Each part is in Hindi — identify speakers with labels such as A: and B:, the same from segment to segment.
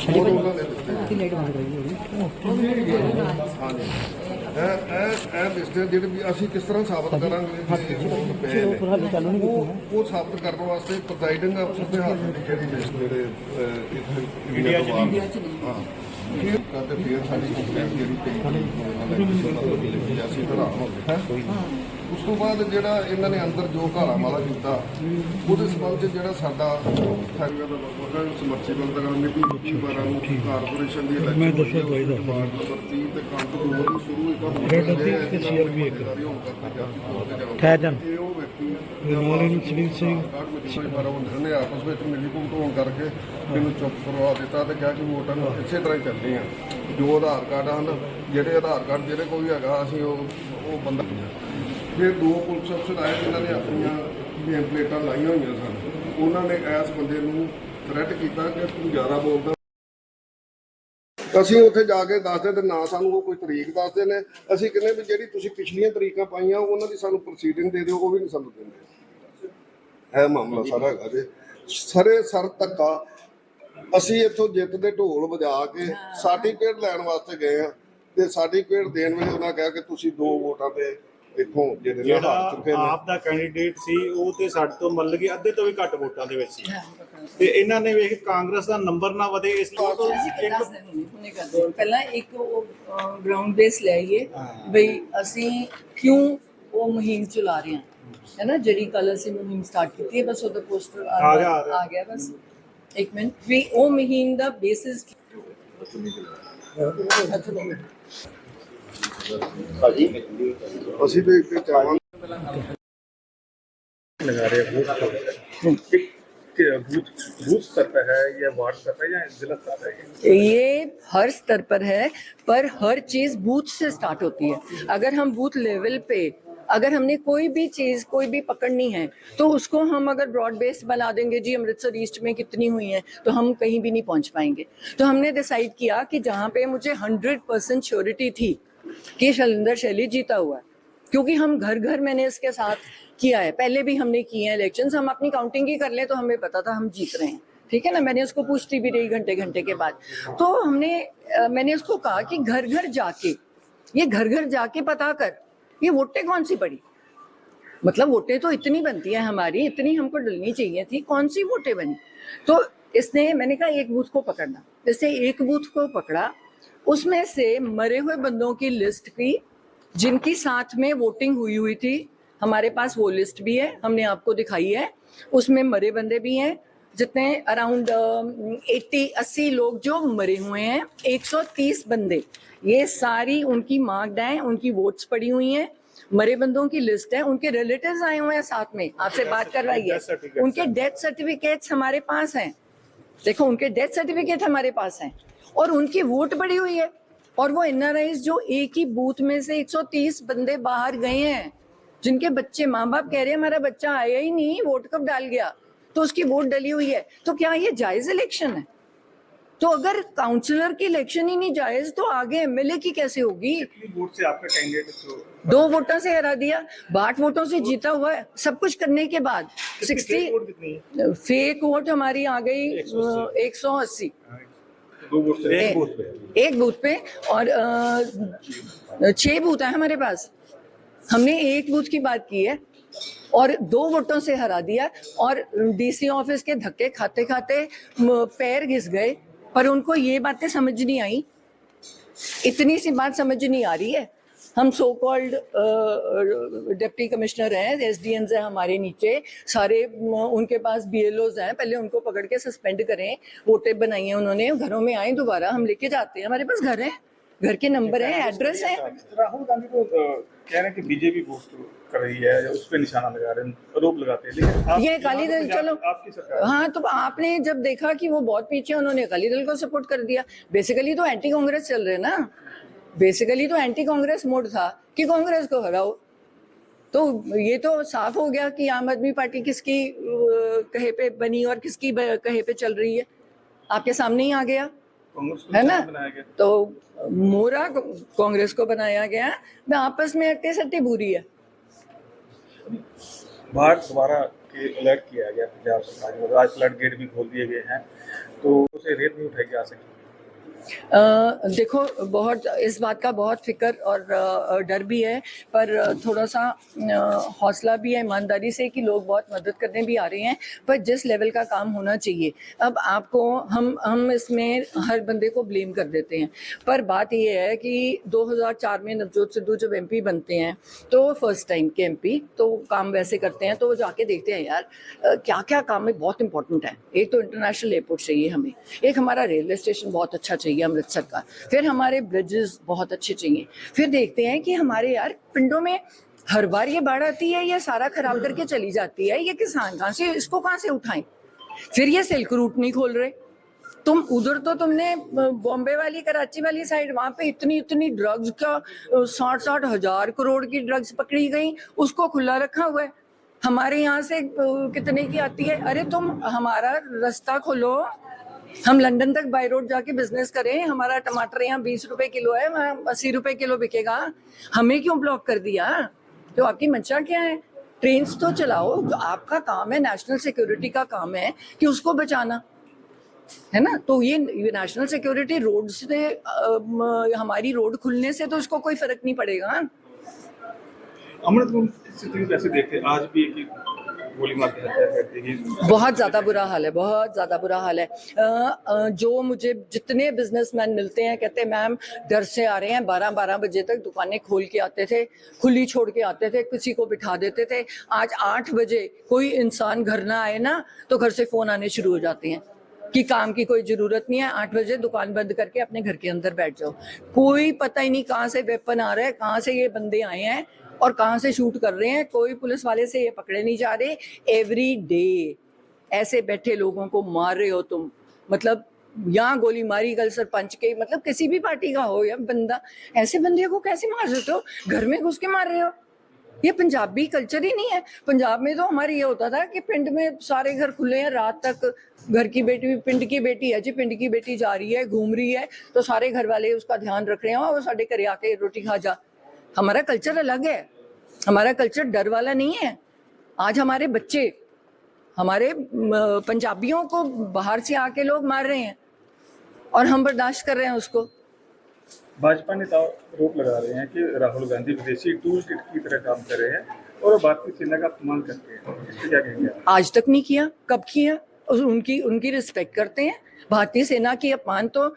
A: ਹੋਰ ਉਹਨਾਂ ਨੇ ਦਿੱਤੇ ਹਾਂਜੀ ਇਹ ਰਿਸ਼ਤੇ ਜਿਹੜੇ ਵੀ ਅਸੀਂ ਕਿਸ ਤਰ੍ਹਾਂ ਸਾਬਤ ਕਰਾਂਗੇ ਉਹ ਸਾਬਤ ਕਰਨ ਵਾਸਤੇ ਪ੍ਰੈਜ਼ਾਈਡਿੰਗ ਅਫਸਰ ਦੇ ਹੱਥ ਦੀ ਜਿਹੜੀ ਲਿਸਟ ਜਿਹੜੇ ਇੰਡੀਆ ਚ ਹਾਂ ਇਹ ਕਰਦੇ ਫਿਰ ਸਾਡੀ ਕੰਪਲੇਂਟ ਜਿਹੜੀ ਅਸੀਂ ਧਰਾ ਹੋ ਗਿਆ ਉਸ ਤੋਂ ਬਾਅਦ ਜਿਹੜਾ ਇਹਨਾਂ ਨੇ ਅੰਦਰ ਜੋ ਘਾਲਾ ਮਾਲਾ ਕੀਤਾ ਉਹਦੇ ਸੰਬੰਧ 'ਚ ਜਿਹੜਾ ਸਾਡਾ ਸਮਰਸੀਬਲ ਦਾ ਕਮੇਟੀ 12 ਨੂੰ ਕਾਰਪੋਰੇਸ਼ਨ ਦੀ ਇਲੈਕਸ਼ਨ ਵਾਰਡ ਨੰਬਰ 30 ਤੇ ਕੰਮ ਤੋਂ ਹੋਰ ਸ਼ੁਰੂ ਹੋਇਆ ਇਹ ਉਹ ਵਿਅਕਤੀ ਨੇ ਆਪਸ ਵਿੱਚ ਮਿਲੀ ਭੁਗਤ ਹੋਣ ਕਰਕੇ ਮੈਨੂੰ ਚੁੱਪ ਕਰਵਾ ਦਿੱਤਾ ਤੇ ਕਿਹਾ ਕਿ ਵੋਟਾਂ ਨੂੰ ਇਸੇ ਤਰ੍ਹਾਂ ਹੀ ਚੱਲਦੇ ਆ ਜੋ ਆਧਾਰ ਕਾਰਡ ਹਨ ਜਿਹੜੇ ਆਧਾਰ ਕਾਰਡ ਜਿਹੜੇ ਕੋਈ ਹੈਗਾ ਅਸੀਂ ਉਹ ਬੰਦਾ ਫਿਰ ਦੋ ਪੁਲਿਸ ਅਫਸਰ ਆਏ ਜਿਨ੍ਹਾਂ ਨੇ ਆਪਣੀਆਂ ਨੇਮ ਪਲੇਟਾਂ ਲਾਈਆਂ ਹੋਈਆਂ ਸਨ ਉਹਨਾਂ ਨੇ ਇਸ ਬੰਦੇ ਨੂੰ ਥ੍ਰੈਟ ਕੀਤਾ ਕਿ ਤੂੰ ਜ਼ਿਆਦਾ ਬੋਲਦਾ ਅਸੀਂ ਉੱਥੇ ਜਾ ਕੇ ਦੱਸਦੇ ਤੇ ਨਾ ਸਾਨੂੰ ਉਹ ਕੋਈ ਤਰੀਕ ਦੱਸਦੇ ਨੇ ਅਸੀਂ ਕਹਿੰਦੇ ਵੀ ਜਿਹੜੀ ਤੁਸੀਂ ਪਿਛਲੀਆਂ ਤਰੀਕਾਂ ਪਾਈਆਂ ਉਹਨਾਂ ਦੀ ਸਾਨੂੰ ਪ੍ਰੋਸੀਡਿੰਗ ਦੇ ਦਿਓ ਉਹ ਵੀ ਨਹੀਂ ਸਾਨੂੰ ਦਿੰਦੇ ਇਹ ਮਾਮਲਾ ਸਾਰਾ ਹੈਗਾ ਜੀ ਸਰੇ ਸਰ ਧੱਕਾ ਅਸੀਂ ਇੱਥੋਂ ਜਿੱਤ ਦੇ ਢੋਲ ਵਜਾ ਕੇ ਸਰਟੀਫਿਕੇਟ ਲੈਣ ਵਾਸਤੇ ਗਏ ਆ ਤੇ ਸਰਟੀਫਿਕੇਟ ਦੇਣ ਵੇਲੇ ਉਹਨਾਂ ਕਿਹਾ ਕਿ ਤੁਸੀਂ 2 ਵੋਟਾਂ ਤੇ ਇੱਥੋਂ ਜਿਹੜਾ
B: ਆਪ ਦਾ ਕੈਂਡੀਡੇਟ ਸੀ ਉਹ ਤੇ ਸਾਡੇ ਤੋਂ ਮਤਲਬ ਕਿ ਅੱਧੇ ਤੋਂ ਵੀ ਘੱਟ ਵੋਟਾਂ ਦੇ ਵਿੱਚ ਸੀ ਤੇ ਇਹਨਾਂ ਨੇ ਵੇਖ ਕਾਂਗਰਸ ਦਾ ਨੰਬਰ ਨਾ ਵਧੇ ਇਸ ਲਈ
C: ਪਹਿਲਾਂ ਇੱਕ ਗਰਾਊਂਡ ਬੇਸ ਲੈ ਆਈਏ ਬਈ ਅਸੀਂ ਕਿਉਂ ਉਹ ਮੁਹਿੰਮ ਚਲਾ ਰਹੇ ਹਾਂ है ना जड़ी कल से मुहिम स्टार्ट की थी बस ਉਹਦਾ पोस्टर आ गया बस एक मिनट भी ਉਹ ਮੁਹਿੰਮ ਦਾ बेसिस
A: ਅਸੀਂ ਤੇ ਇੱਕ ਚਾਵਾਂਗੇ
B: लगा रहे हैं बूथ स्तर पर है या वार्ड स्तर पर या जिला स्तर पर है
C: ये हर स्तर पर है पर हर चीज बूथ से स्टार्ट होती है अगर हम बूथ लेवल पे अगर हमने कोई भी चीज़ कोई भी पकड़नी है तो उसको हम अगर ब्रॉड बेस्ड बना देंगे जी अमृतसर ईस्ट में कितनी हुई हैं तो हम कहीं भी नहीं पहुंच पाएंगे तो हमने डिसाइड किया कि जहाँ पे मुझे 100% श्योरिटी थी कि शैलेंद्र शैली जीता हुआ है क्योंकि हम घर घर मैंने इसके साथ किया है पहले भी हमने किए हैं इलेक्शंस हम अपनी काउंटिंग ही कर लें तो हमें पता था हम जीत रहे हैं ठीक है ना मैंने उसको पूछती भी रही घंटे घंटे के बाद तो मैंने उसको कहा कि घर घर जाके ये घर घर जाके पता कर ये वोटें कौन सी पड़ी मतलब वोटें तो इतनी बनती है हमारी इतनी हमको डलनी चाहिए थी कौन सी वोटें बनी तो इसने मैंने कहा एक बूथ को पकड़ना जैसे एक बूथ को पकड़ा उसमें से मरे हुए बंदों की लिस्ट की जिनकी साथ में वोटिंग हुई थी हमारे पास वो लिस्ट भी है हमने आपको दिखाई है उसमें मरे बंदे भी हैं जितने अराउंड 80 लोग जो मरे हुए हैं 130 बंदे ये सारी उनकी मार्क्ड हैं उनकी वोट्स पड़ी हुई हैं मरे बंदों की लिस्ट है उनके रिलेटिव्स आए हुए हैं साथ में आपसे बात करवाइए उनके डेथ सर्टिफिकेट्स हमारे पास हैं देखो उनके डेथ सर्टिफिकेट हमारे पास हैं और उनकी वोट पड़ी हुई है और वो एनआरआईज जो एक ही बूथ में से 130 बंदे बाहर गए हैं जिनके बच्चे माँ बाप कह रहे हैं हमारा बच्चा आया ही नहीं वोट कब डाल गया तो उसकी वोट डली हुई है तो क्या ये जायज इलेक्शन है तो अगर काउंसलर की इलेक्शन ही नहीं जायज तो आगे एमएलए की कैसे होगी
B: वोट से आपका कैंडिडेट
C: 2 वोटों से हरा दिया 62 वोटों से जीता हुआ है सब कुछ करने के बाद 60 फेक वोट हमारी आ गई 180
B: 2 वोट से
C: एक बूथ पे और 6 बूथ है हमारे पास हमने एक बूथ की बात की है और 2 वोटों से हरा दिया और डीसी ऑफिस के धक्के खाते खाते पैर घिस गए पर उनको ये बातें समझ नहीं आई इतनी सी बात समझ नहीं आ रही है हम सो कॉल्ड डिप्टी कमिश्नर हैं एसडीएम्स हैं हमारे नीचे सारे उनके पास बीएलओज हैं पहले उनको पकड़ के सस्पेंड करें वोटें बनाई हैं उन्होंने घरों में आए दोबारा हम लेके जाते हैं हमारे पास घर है घर के नंबर है एड्रेस है
B: राहुल गांधी को कह रहे हैं कि बीजेपी बूस्ट कर रही है उस पर निशाना लगा रहे हैं आरोप लगाते हैं लेकिन
C: ये अकाली दल चलो
B: आपकी सरकार
C: हाँ तो आपने जब देखा कि वो बहुत पीछे उन्होंने अकाली दल को सपोर्ट कर दिया बेसिकली तो एंटी कांग्रेस चल रहे ना बेसिकली तो एंटी कांग्रेस मोड था कि कांग्रेस को हराओ तो ये तो साफ हो गया कि आम आदमी पार्टी किसकी कहे पे बनी और किसकी कहे पे चल रही है आपके सामने ही आ गया है ना तो मोरा कांग्रेस को बनाया गया मैं आपस में अट्टे सट्टे बुरी है
B: बाहर दोबारा अलर्ट किया गया पंजाब सरकार द्वारा आज फ्लड गेट भी खोल दिए गए हैं तो उसे रेत नहीं उठाई जा सकती।
C: देखो, बहुत इस बात का बहुत फिक्र और डर भी है, पर थोड़ा सा हौसला भी है ईमानदारी से कि लोग बहुत मदद करने भी आ रहे हैं, पर जिस लेवल का काम होना चाहिए। अब आपको हम इसमें हर बंदे को ब्लेम कर देते हैं, पर बात ये है कि 2004 में नवजोत सिद्धू जब एमपी बनते हैं तो फर्स्ट टाइम के एमपी तो काम वैसे करते हैं, तो वो जाके देखते हैं यार क्या क्या काम है, बहुत इंपॉर्टेंट है। एक तो इंटरनेशनल एयरपोर्ट चाहिए हमें, एक हमारा रेलवे स्टेशन बहुत अच्छा चाहिए अमृतसर का, फिर हमारे ब्रिजेस बहुत अच्छे चाहिए, फिर देखते हैं कि हमारे यार पिंडों में हर बार ये बाढ़ आती है, ये सारा खराब करके चली जाती है, ये किसान कहाँ से उठाएं। फिर ये सिल्क रूट नहीं खोल रहे, तुम उधर तो तुमने बॉम्बे वाली कराची वाली साइड वहां पे इतनी ड्रग्स का 60-60 हजार करोड़ की ड्रग्स पकड़ी गई, उसको खुला रखा हुआ है। हमारे यहाँ से कितने की आती है? अरे तुम हमारा रास्ता खोलो, हम लंदन तक बाय रोड जाके बिजनेस करें। हमारा टमाटर यहाँ 20 रुपए किलो है, वहाँ 80 रुपए किलो बिकेगा, हमें क्यों ब्लॉक कर दिया? तो आपकी मंशा क्या है? ट्रेन तो चलाओ, जो आपका काम है, नेशनल सिक्योरिटी का काम है कि उसको बचाना है ना। तो ये नेशनल सिक्योरिटी रोड से हमारी रोड खुलने से तो इसको कोई फर्क नहीं पड़ेगा।
B: अमृत स्थिति कैसे देखते? आज भी एक गोली मार के हत्या कर दी गई।
C: बहुत ज़्यादा बुरा हाल है, बहुत ज़्यादा बुरा हाल है। जो मुझे जितने बिजनेसमैन मिलते हैं कहते हैं मैम डर से आ रहे हैं, 12-12 बजे तक दुकानें खोल के आते थे, खुली छोड़ के आते थे, किसी को बिठा देते थे। आज 8 बजे कोई इंसान घर ना आए ना तो घर से फ़ोन आने शुरू हो जाते हैं कि काम की कोई ज़रूरत नहीं है, 8 बजे दुकान बंद करके अपने घर के अंदर बैठ जाओ। कोई पता ही नहीं कहाँ से वेपन आ रहा है, कहाँ से ये बंदे आए हैं और कहाँ से शूट कर रहे हैं, कोई पुलिस वाले से ये पकड़े नहीं जा रहे। एवरी डे ऐसे बैठे लोगों को मार रहे हो तुम। मतलब यहाँ गोली मारी कल सरपंच के, मतलब किसी भी पार्टी का हो या बंदा, ऐसे बंदे को कैसे मार सकते हो? घर में घुस के मार रहे हो। ये पंजाबी कल्चर ही नहीं है। पंजाब में तो हमारे ये होता था कि पिंड में सारे घर खुले हैं, रात तक घर की बेटी, पिंड की बेटी है जी, पिंड की बेटी जा रही है, घूम रही है, तो सारे घर वाले उसका ध्यान रख रहे हैं और साढ़े घरे आके रोटी खा जा। हमारा कल्चर अलग है, हमारा कल्चर डर वाला नहीं है। आज हमारे बच्चे, हमारे पंजाबियों को बाहर से आके लोग मार रहे हैं और हम बर्दाश्त कर रहे हैं उसको।
B: भाजपा नेता आरोप लगा रहे हैं कि राहुल गांधी विदेशी टूल किट की तरह काम कर रहे हैं और भारतीय सेना का अपमान करते हैं, इस पर क्या कहेंगे? आज
C: तक नहीं किया, कब किया? उनकी रिस्पेक्ट करते हैं। भारतीय सेना की अपमान तो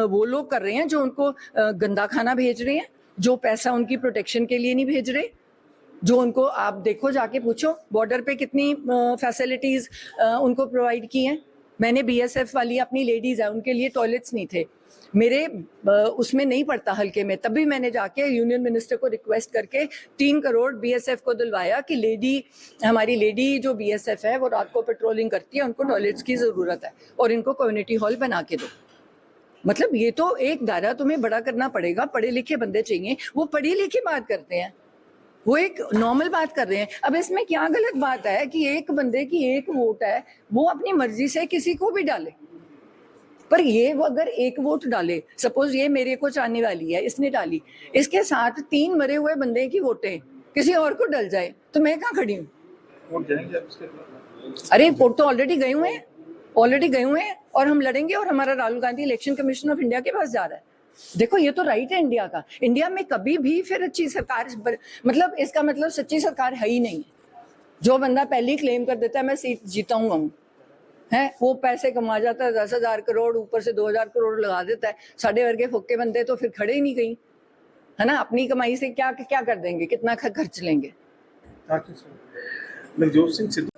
C: वो लोग कर रहे हैं जो उनको गंदा खाना भेज रहे हैं, जो पैसा उनकी प्रोटेक्शन के लिए नहीं भेज रहे, जो उनको, आप देखो जाके पूछो बॉर्डर पे कितनी फैसिलिटीज उनको प्रोवाइड की हैं। मैंने बीएसएफ वाली अपनी लेडीज है, उनके लिए टॉयलेट्स नहीं थे, मेरे उसमें नहीं पड़ता हल्के में, तभी मैंने जाके यूनियन मिनिस्टर को रिक्वेस्ट करके 3 करोड़ बीएसएफ को दिलवाया कि हमारी लेडी जो बीएसएफ है वो रात को पेट्रोलिंग करती है, उनको टॉयलेट्स की ज़रूरत है और इनको कम्युनिटी हॉल बना के दो। मतलब ये तो एक दायरा तुम्हें बड़ा करना पड़ेगा, पढ़े लिखे बंदे चाहिए। वो पढ़ी लिखी बात करते हैं, वो एक नॉर्मल बात कर रहे हैं। अब इसमें क्या गलत बात है कि एक बंदे की एक वोट है, वो अपनी मर्जी से किसी को भी डाले, पर ये वो अगर एक वोट डाले, सपोज ये मेरे को चाहने वाली है, इसने डाली, इसके साथ 3 मरे हुए बंदे की वोटें किसी और को डल जाए तो मैं कहाँ खड़ी हूँ? अरे वोट तो ऑलरेडी गए हुए हैं और हम लड़ेंगे और हमारा Rahul Gandhi election commission of India के पास जा रहा है। देखो ये तो राइट है इंडिया का। इंडिया में कभी भी फिर अच्छी सरकार, मतलब इसका मतलब सच्ची सरकार है ही नहीं। जो बंदा पहले क्लेम कर देता है मैं सीट जीताऊंगा है, वो पैसे कमा जाता है 10,000 करोड़, ऊपर से 2,000 करोड़ लगा देता है। साढ़े वर्गे फुक्के बनते तो फिर खड़े ही नहीं कहीं, है ना। अपनी कमाई से क्या क्या कर देंगे, कितना खर्च लेंगे?
B: नवजोत सिंह सिद्धू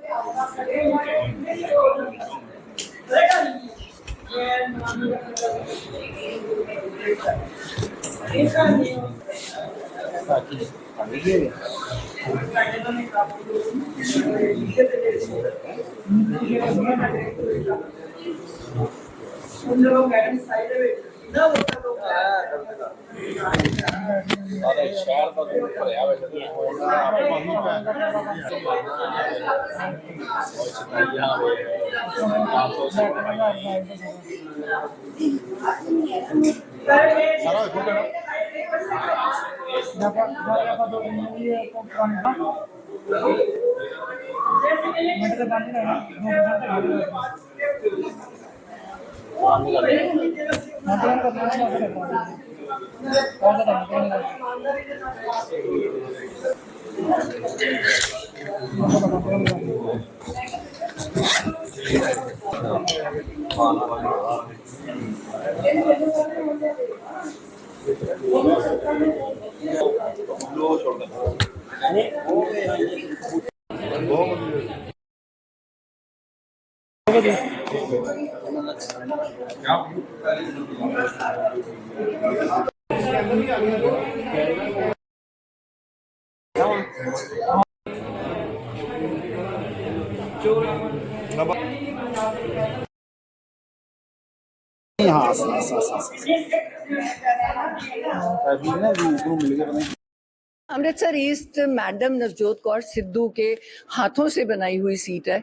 C: अमृतसर ईस्ट मैडम नवजोत कौर सिद्धू के हाथों से बनाई हुई सीट है,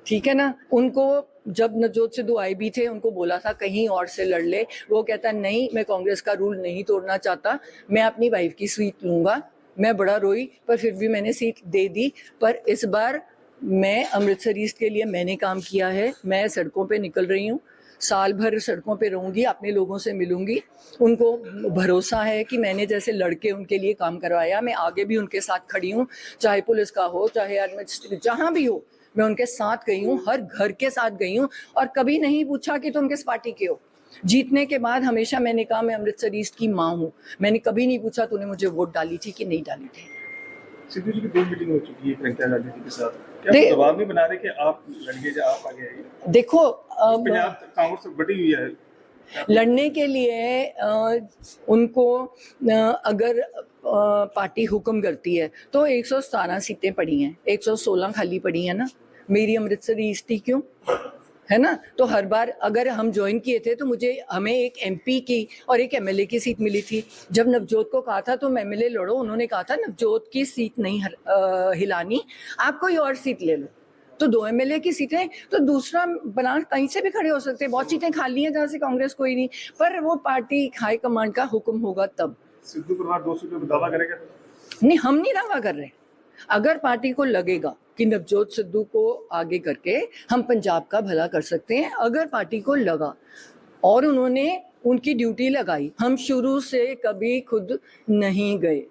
C: ठीक है ना। उनको जब नवजोत सिद्धू आई भी थे, उनको बोला था कहीं और से लड़ ले, वो कहता नहीं मैं कांग्रेस का रूल नहीं तोड़ना चाहता, मैं अपनी वाइफ की सीट लूंगा। मैं बड़ा रोई पर फिर भी मैंने सीट दे दी। पर इस बार मैं अमृतसर ईस्ट के लिए मैंने काम किया है, मैं सड़कों पे निकल रही हूँ, साल भर सड़कों पे रहूंगी, अपने लोगों से मिलूंगी। उनको भरोसा है कि मैंने जैसे लड़के उनके लिए काम करवाया, मैं आगे भी उनके साथ खड़ी हूँ, चाहे पुलिस का हो, चाहे एडमिनिस्ट्रेटिव, जहाँ भी हो मैं उनके साथ गई हूँ, हर घर के साथ गई हूँ और कभी नहीं पूछा कि तुम किस पार्टी के हो। जीतने के बाद हमेशा मैंने कहा मैं अमृतसर ईस्ट की माँ हूँ, मैंने कभी नहीं पूछा तूने मुझे वोट डाली थी कि नहीं डाली थी।
B: सिद्धू जी की 2 मीटिंग हो चुकी है प्रियंका गांधी जी के साथ, क्या आप दबाव नहीं बना रहे कि आप लड़िए या आप आगे आइए?
C: देखो
B: पंजाब कांग्रेस बड़ी हुई है,
C: लड़ने के लिए उनको अगर पार्टी हुक्म करती है तो 117 सीटें पड़ी हैं, 116 खाली पड़ी हैं ना, मेरी अमृतसर ईस्ट ही क्यों, है ना। तो हर बार अगर हम ज्वाइन किए थे तो हमें एक एमपी की और एक एमएलए की सीट मिली थी। जब नवजोत को कहा था तुम एमएलए लड़ो, उन्होंने कहा था नवजोत की सीट नहीं हिलानी, आप कोई और सीट ले लो। तो 2 एमएलए की सीटें, तो दूसरा बना कहीं से भी खड़े हो सकते हैं, बहुत सीटें खाली हैं जहाँ से कांग्रेस कोई नहीं, पर वो पार्टी हाई कमांड का हुक्म होगा तब।
B: सिद्धू परिवार 2 सीटों पर दावा करेगा?
C: नहीं, हम नहीं दावा कर रहे। अगर पार्टी को लगेगा कि नवजोत सिद्धू को आगे करके हम पंजाब का भला कर सकते हैं, अगर पार्टी को लगा और उन्होंने उनकी ड्यूटी लगाई, हम शुरू से कभी खुद नहीं गए।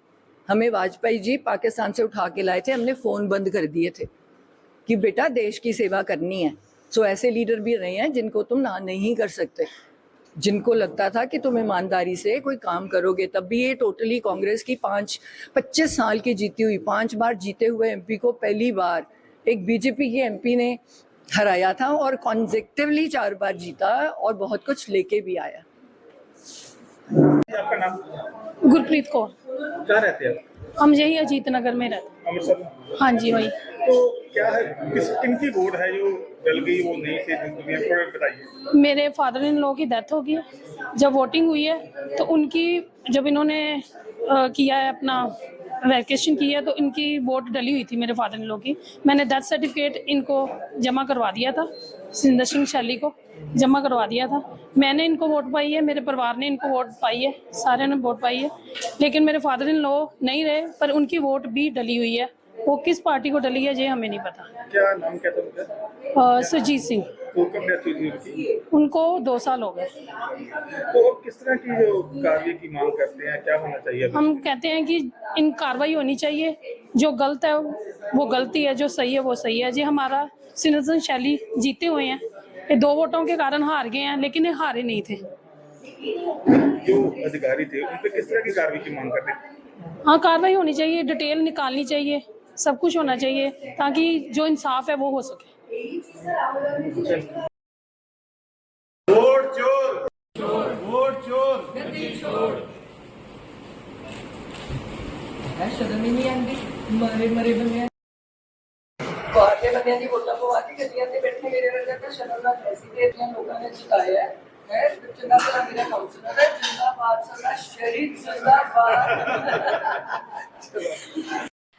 C: हमें वाजपेयी जी पाकिस्तान से उठा के लाए थे, हमने फोन बंद कर दिए थे कि बेटा देश की सेवा करनी है। सो ऐसे लीडर भी रहे हैं जिनको तुम ना नहीं कर सकते, जिनको लगता था कि तुम ईमानदारी से कोई काम करोगे। तब भी ये टोटली कांग्रेस की 25 साल की जीती हुई, 5 बार जीते हुए एमपी को पहली बार एक बीजेपी के एमपी ने हराया था और कॉन्जेक्टिवली 4 बार जीता और बहुत कुछ लेके भी आया।
B: आपका नाम?
D: गुरप्रीत कौर।
B: कहाँ रहते हैं आप?
D: हम यही अजीत नगर में रहते हैं।
B: अमृतसर में?
D: हाँ जी वही।
B: तो क्या है, किनकी वोट है जो डल गई, वो नहीं थे, बताइए।
D: मेरे फादर इन लॉ की डेथ हो गई है, जब वोटिंग हुई है तो उनकी, जब इन्होंने किया है अपना वैकेशन की है तो इनकी वोट डली हुई थी मेरे फादर इन लॉ की। मैंने डेथ सर्टिफिकेट इनको जमा करवा दिया था, सिंदर सिंह शैली को जमा करवा दिया था। मैंने इनको वोट पाई है, मेरे परिवार ने इनको वोट पाई है, सारे ने वोट पाई है, लेकिन मेरे फादर इन लॉ नहीं रहे, पर उनकी वोट भी डली हुई है। वो किस पार्टी को डली है ये हमें नहीं पता।
B: क्या नाम क्या था?
D: सुरजीत सिंह।
B: तो कब डेथ हुई थी?
D: उनको 2 साल हो गए।
B: तो किस तरह की जो कार्रवाई की मांग करते हैं, क्या होना चाहिए?
D: हम कहते हैं कि इन कार्रवाई होनी चाहिए, जो गलत है वो गलती है, जो सही है वो सही है। जी हमारा सिंदर शैली जीते हुए हैं, ये 2 वोटों के कारण हार गए हैं, लेकिन ये हारे नहीं थे।
B: जो अधिकारी थे उन पे किस तरह की कार्रवाई की मांग करते हैं?
D: हाँ, कार्रवाई होनी चाहिए, डिटेल निकालनी चाहिए, सब कुछ होना चाहिए ताकि जो इंसाफ है वो हो सके।
B: वोट चोर, वोट चोर, गद्दी चोर।
C: शर्म ही नहीं आती, मरे मरे बंदे बाहर के बंदे दी वोटां पवा के गड्डियां ते बैठे मेरे वर्गा का शर्म ना ऐसी के इतने लोगों ने जिताया है। मैं चुनाव का मेरा काउंसलर है, जिंदाबाद सरदार शरीफ जिंदाबाद।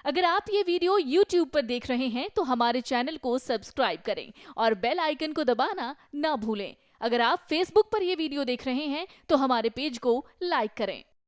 E: अगर आप ये वीडियो YouTube पर देख रहे हैं तो हमारे चैनल को सब्सक्राइब करें और बेल आइकन को दबाना ना भूलें। अगर आप Facebook पर ये वीडियो देख रहे हैं तो हमारे पेज को लाइक करें।